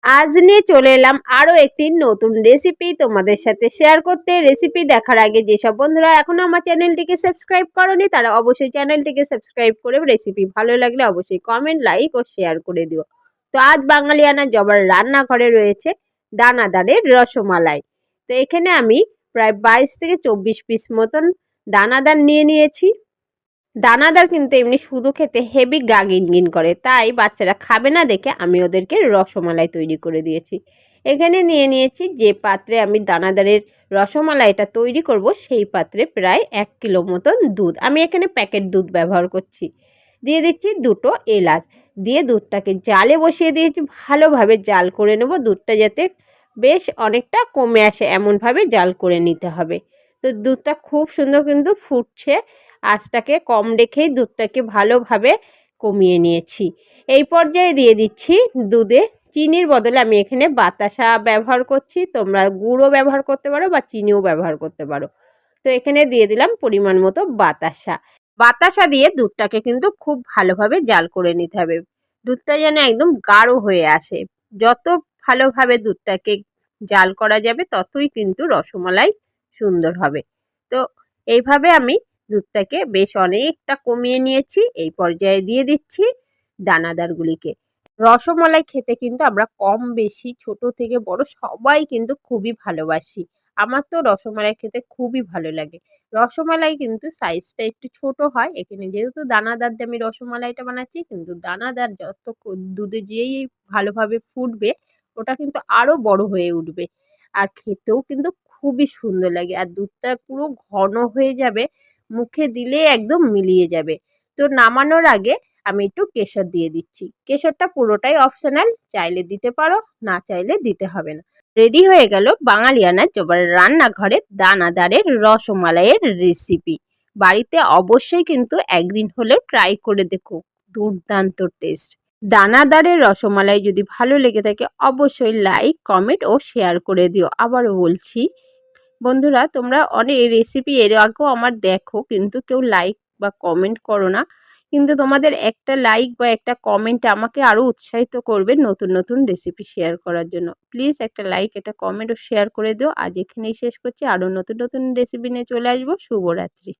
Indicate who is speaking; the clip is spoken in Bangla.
Speaker 1: আজ নিয়ে চলে এলাম আরও একটি নতুন রেসিপি তোমাদের সাথে শেয়ার করতে। রেসিপি দেখার আগে যেসব বন্ধুরা এখনও আমার চ্যানেলটিকে সাবস্ক্রাইব করনি তারা অবশ্যই চ্যানেলটিকে সাবস্ক্রাইব করে রেসিপি ভালো লাগলে অবশ্যই কমেন্ট, লাইক ও শেয়ার করে দিও। তো আজ বাঙালিয়ানা জবার রান্নাঘরে রয়েছে দানাদারের রসমালাই। তো এখানে আমি প্রায় 22 থেকে 24 পিস মতন দানাদার নিয়ে নিয়েছি। দানাদার কিন্তু এমনি শুধু খেতে হেভি গা গিনগিন করে, তাই বাচ্চারা খাবে না দেখে আমি ওদেরকে রসমালাই তৈরি করে দিয়েছি। এখানে নিয়ে নিয়েছি যে পাত্রে আমি দানাদারের রসমালাইটা তৈরি করব, সেই পাত্রে প্রায় 1 কিলো মতন দুধ। আমি এখানে প্যাকেট দুধ ব্যবহার করছি। দিয়ে দিচ্ছি 2টো এলাচ, দিয়ে দুধটাকে জালে বসিয়ে দিয়েছি। ভালোভাবে জাল করে নেব, দুধটা যাতে বেশ অনেকটা কমে আসে এমনভাবে জাল করে নিতে হবে। তো দুধটা খুব সুন্দর কিন্তু ফুটছে, আঁচটাকে কম রেখেই দুধটাকে ভালোভাবে কমিয়ে নিয়েছি। এই পর্যায়ে দিয়ে দিচ্ছি দুধে চিনির বদলে আমি এখানে বাতাসা ব্যবহার করছি, তোমরা গুঁড়ো ব্যবহার করতে পারো বা চিনিও ব্যবহার করতে পারো। তো এখানে দিয়ে দিলাম পরিমাণ মতো বাতাসা। বাতাসা দিয়ে দুধটাকে কিন্তু খুব ভালোভাবে জাল করে নিতে হবে, দুধটা যেন একদম গাঢ় হয়ে আসে। যত ভালোভাবে দুধটাকে জাল করা যাবে ততই কিন্তু রসমালাই সুন্দর হবে। তো এইভাবে আমি দুধটাকে বেশ অনেকটা কমিয়ে নিয়েছি। এই পর্যায়ে দিয়ে দিচ্ছি দানাদারগুলিকে। রসমালাই খেতে কিন্তু আমরা কম বেশি ছোট থেকে বড় সবাই কিন্তু খুবই ভালোবাসি। আমার তো রসমালাই খেতে খুবই ভালো লাগে। রসমালাই কিন্তু সাইজটা একটু ছোট হয়। এখানে যেহেতু দানাদার দিয়ে আমি রসমালাইটা বানাচ্ছি, কিন্তু দানাদার যত দুধে যেই ভালোভাবে ফুটবে ওটা কিন্তু আরও বড় হয়ে উঠবে, আর খেতেও কিন্তু খুবই সুন্দর লাগে। আর দুধটা পুরো ঘন হয়ে যাবে, মুখে দিলে একদম মিলিয়ে যাবে। তো নামানোর আগে আমি একটু কেশর দিয়ে দিচ্ছি। কেশরটা পুরোটাই অপশনাল, চাইলে দিতে পারো, না চাইলে দিতে হবে না। রেডি হয়ে গেল বাঙালিয়ানা জবার রান্নাঘরে দানাদারের রসমালাইয়ের রেসিপি। বাড়িতে অবশ্যই কিন্তু একদিন হলেও ট্রাই করে দেখো, দুর্দান্ত টেস্ট। দানাদারের রসমালাই যদি ভালো লেগে থাকে অবশ্যই লাইক, কমেন্ট ও শেয়ার করে দিও। আবারও বলছি বন্ধুরা, তোমরা অনেক রেসিপি এর আগেও আমার দেখো, কিন্তু কেউ লাইক বা কমেন্ট করো না। কিন্তু তোমাদের একটা লাইক বা একটা কমেন্ট আমাকে আরও উৎসাহিত করবে নতুন নতুন রেসিপি শেয়ার করার জন্য। প্লিজ একটা লাইক, একটা কমেন্ট ও শেয়ার করে দিও। আজ এখানেই শেষ করছি, আরও নতুন নতুন রেসিপি নিয়ে চলে আসবো। শুভরাত্রি।